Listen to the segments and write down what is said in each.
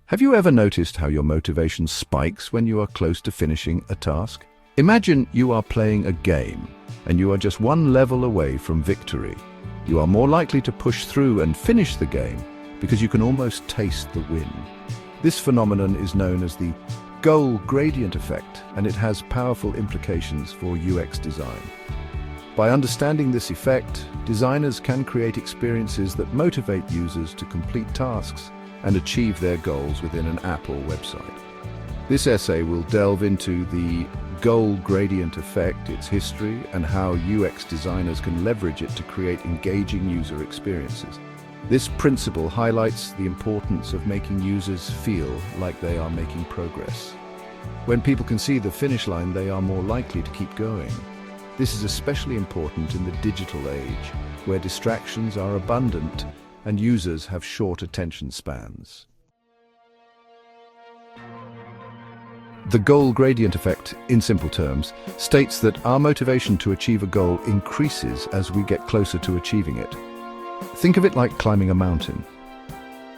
Have you ever noticed how your motivation spikes when you are close to finishing a task? Imagine you are playing a game and you are just one level away from victory. You are more likely to push through and finish the game because you can almost taste the win. This phenomenon is known as the goal gradient effect, and it has powerful implications for UX design. By understanding this effect, designers can create experiences that motivate users to complete tasks and achieve their goals within an app or website. This essay will delve into the goal gradient effect, its history, and how UX designers can leverage it to create engaging user experiences. This principle highlights the importance of making users feel like they are making progress. When people can see the finish line, they are more likely to keep going. This is especially important in the digital age, where distractions are abundant and users have short attention spans. The goal gradient effect, in simple terms, states that our motivation to achieve a goal increases as we get closer to achieving it. Think of it like climbing a mountain.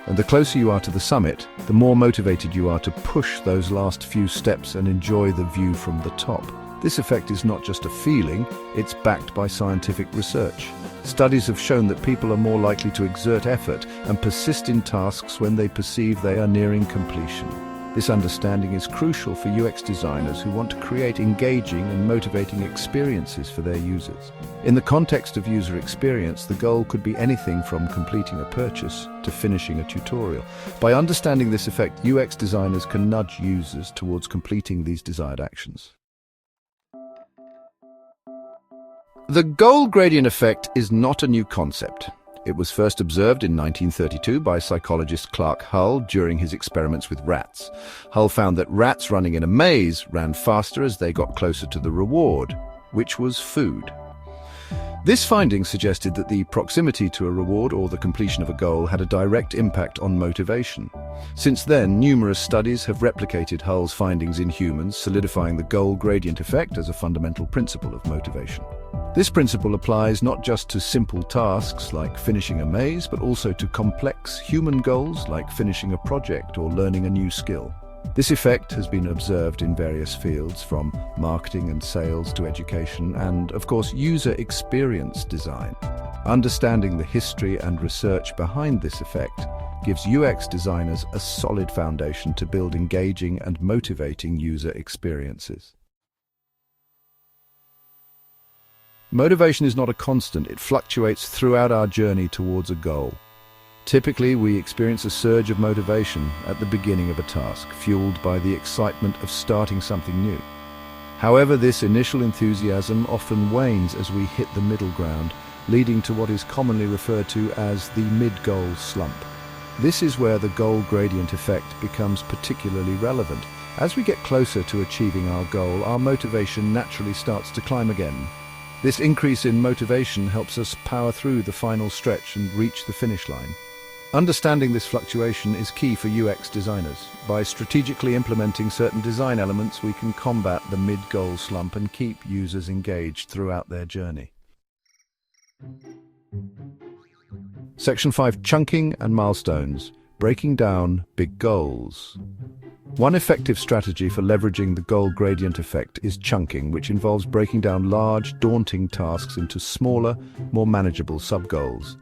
And the closer you are to the summit, the more motivated you are to push those last few steps and enjoy the view from the top. This effect is not just a feeling, it's backed by scientific research. Studies have shown that people are more likely to exert effort and persist in tasks when they perceive they are nearing completion. This understanding is crucial for UX designers who want to create engaging and motivating experiences for their users. In the context of user experience, the goal could be anything from completing a purchase to finishing a tutorial. By understanding this effect, UX designers can nudge users towards completing these desired actions. The goal gradient effect is not a new concept. It was first observed in 1932 by psychologist Clark Hull during his experiments with rats. Hull found that rats running in a maze ran faster as they got closer to the reward, which was food. This finding suggested that the proximity to a reward or the completion of a goal had a direct impact on motivation. Since then, numerous studies have replicated Hull's findings in humans, solidifying the goal gradient effect as a fundamental principle of motivation. This principle applies not just to simple tasks like finishing a maze, but also to complex human goals like finishing a project or learning a new skill. This effect has been observed in various fields, from marketing and sales to education and, of course, user experience design. Understanding the history and research behind this effect gives UX designers a solid foundation to build engaging and motivating user experiences. Motivation is not a constant, it fluctuates throughout our journey towards a goal. Typically, we experience a surge of motivation at the beginning of a task, fueled by the excitement of starting something new. However, this initial enthusiasm often wanes as we hit the middle ground, leading to what is commonly referred to as the mid-goal slump. This is where the goal gradient effect becomes particularly relevant. As we get closer to achieving our goal, our motivation naturally starts to climb again. This increase in motivation helps us power through the final stretch and reach the finish line. Understanding this fluctuation is key for UX designers. By strategically implementing certain design elements, we can combat the mid-goal slump and keep users engaged throughout their journey. Section 5. Chunking and milestones. Breaking down big goals. One effective strategy for leveraging the goal gradient effect is chunking, which involves breaking down large, daunting tasks into smaller, more manageable sub-goals.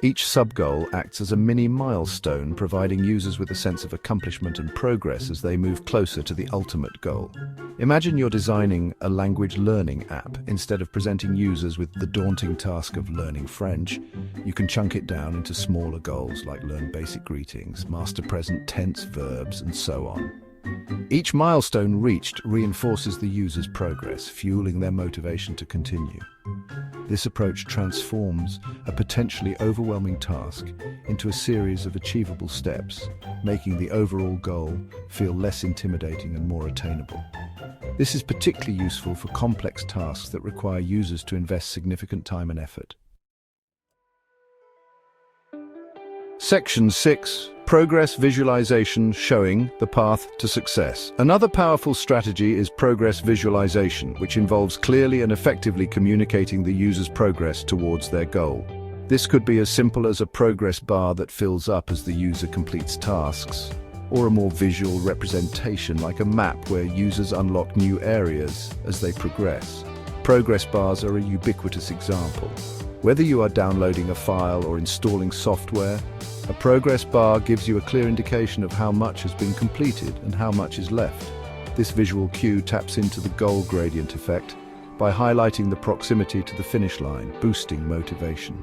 Each sub-goal acts as a mini milestone, providing users with a sense of accomplishment and progress as they move closer to the ultimate goal. Imagine you're designing a language learning app. Instead of presenting users with the daunting task of learning French, you can chunk it down into smaller goals like learn basic greetings, master present tense verbs, and so on. Each milestone reached reinforces the user's progress, fueling their motivation to continue. This approach transforms a potentially overwhelming task into a series of achievable steps, making the overall goal feel less intimidating and more attainable. This is particularly useful for complex tasks that require users to invest significant time and effort. Section 6. Progress visualization, showing the path to success. Another powerful strategy is progress visualization, which involves clearly and effectively communicating the user's progress towards their goal. This could be as simple as a progress bar that fills up as the user completes tasks, or a more visual representation like a map where users unlock new areas as they progress. Progress bars are a ubiquitous example. Whether you are downloading a file or installing software, a progress bar gives you a clear indication of how much has been completed and how much is left. This visual cue taps into the goal gradient effect by highlighting the proximity to the finish line, boosting motivation.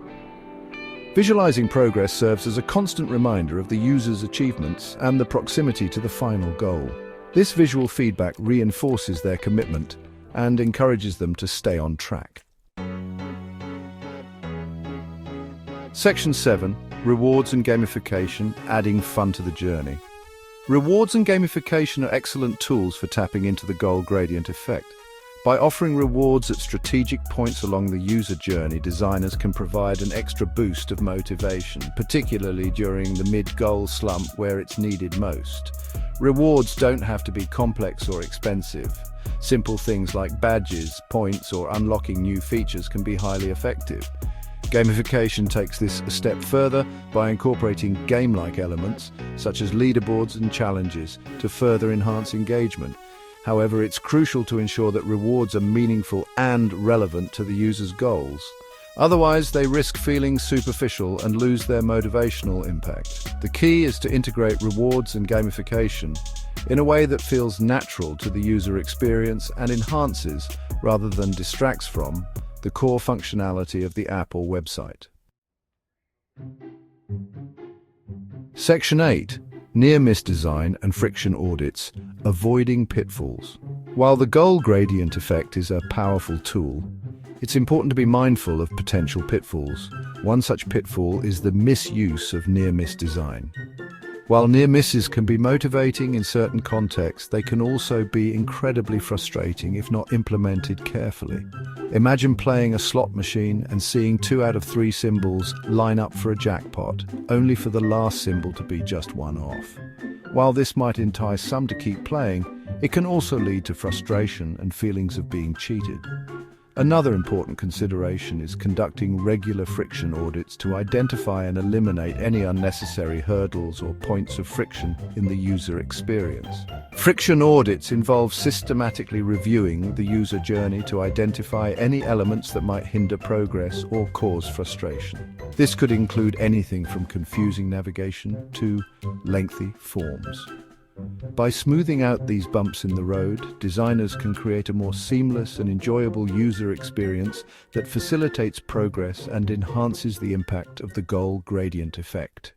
Visualizing progress serves as a constant reminder of the user's achievements and the proximity to the final goal. This visual feedback reinforces their commitment and encourages them to stay on track. Section 7. Rewards and gamification, adding fun to the journey. Rewards and gamification are excellent tools for tapping into the goal gradient effect. By offering rewards at strategic points along the user journey, designers can provide an extra boost of motivation, particularly during the mid-goal slump where it's needed most. Rewards don't have to be complex or expensive. Simple things like badges, points, or unlocking new features can be highly effective. Gamification takes this a step further by incorporating game-like elements, such as leaderboards and challenges, to further enhance engagement. However, it's crucial to ensure that rewards are meaningful and relevant to the user's goals. Otherwise, they risk feeling superficial and lose their motivational impact. The key is to integrate rewards and gamification in a way that feels natural to the user experience and enhances, rather than distracts from, the core functionality of the app or website. Section 8. Near-miss design and friction audits, avoiding pitfalls. While the goal gradient effect is a powerful tool, it's important to be mindful of potential pitfalls. One such pitfall is the misuse of near-miss design. While near misses can be motivating in certain contexts, they can also be incredibly frustrating if not implemented carefully. Imagine playing a slot machine and seeing 2 out of 3 symbols line up for a jackpot, only for the last symbol to be just one off. While this might entice some to keep playing, it can also lead to frustration and feelings of being cheated. Another important consideration is conducting regular friction audits to identify and eliminate any unnecessary hurdles or points of friction in the user experience. Friction audits involve systematically reviewing the user journey to identify any elements that might hinder progress or cause frustration. This could include anything from confusing navigation to lengthy forms. By smoothing out these bumps in the road, designers can create a more seamless and enjoyable user experience that facilitates progress and enhances the impact of the goal gradient effect.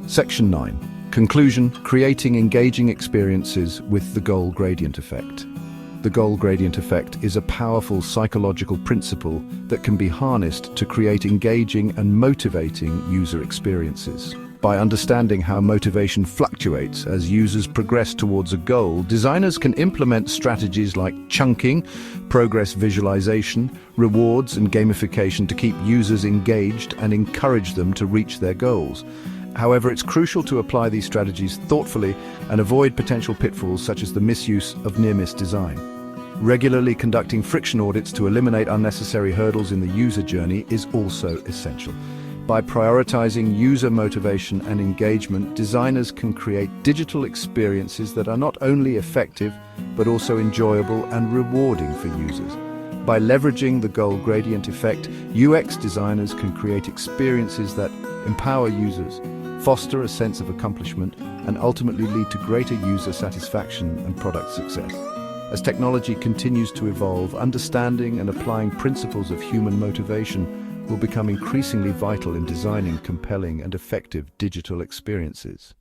Section 9. Conclusion: creating engaging experiences with the goal gradient effect. The goal gradient effect is a powerful psychological principle that can be harnessed to create engaging and motivating user experiences. By understanding how motivation fluctuates as users progress towards a goal, designers can implement strategies like chunking, progress visualization, rewards, and gamification to keep users engaged and encourage them to reach their goals. However, it's crucial to apply these strategies thoughtfully and avoid potential pitfalls such as the misuse of near-miss design. Regularly conducting friction audits to eliminate unnecessary hurdles in the user journey is also essential. By prioritizing user motivation and engagement, designers can create digital experiences that are not only effective, but also enjoyable and rewarding for users. By leveraging the goal gradient effect, UX designers can create experiences that empower users, foster a sense of accomplishment, and ultimately lead to greater user satisfaction and product success. As technology continues to evolve, understanding and applying principles of human motivation will become increasingly vital in designing compelling and effective digital experiences.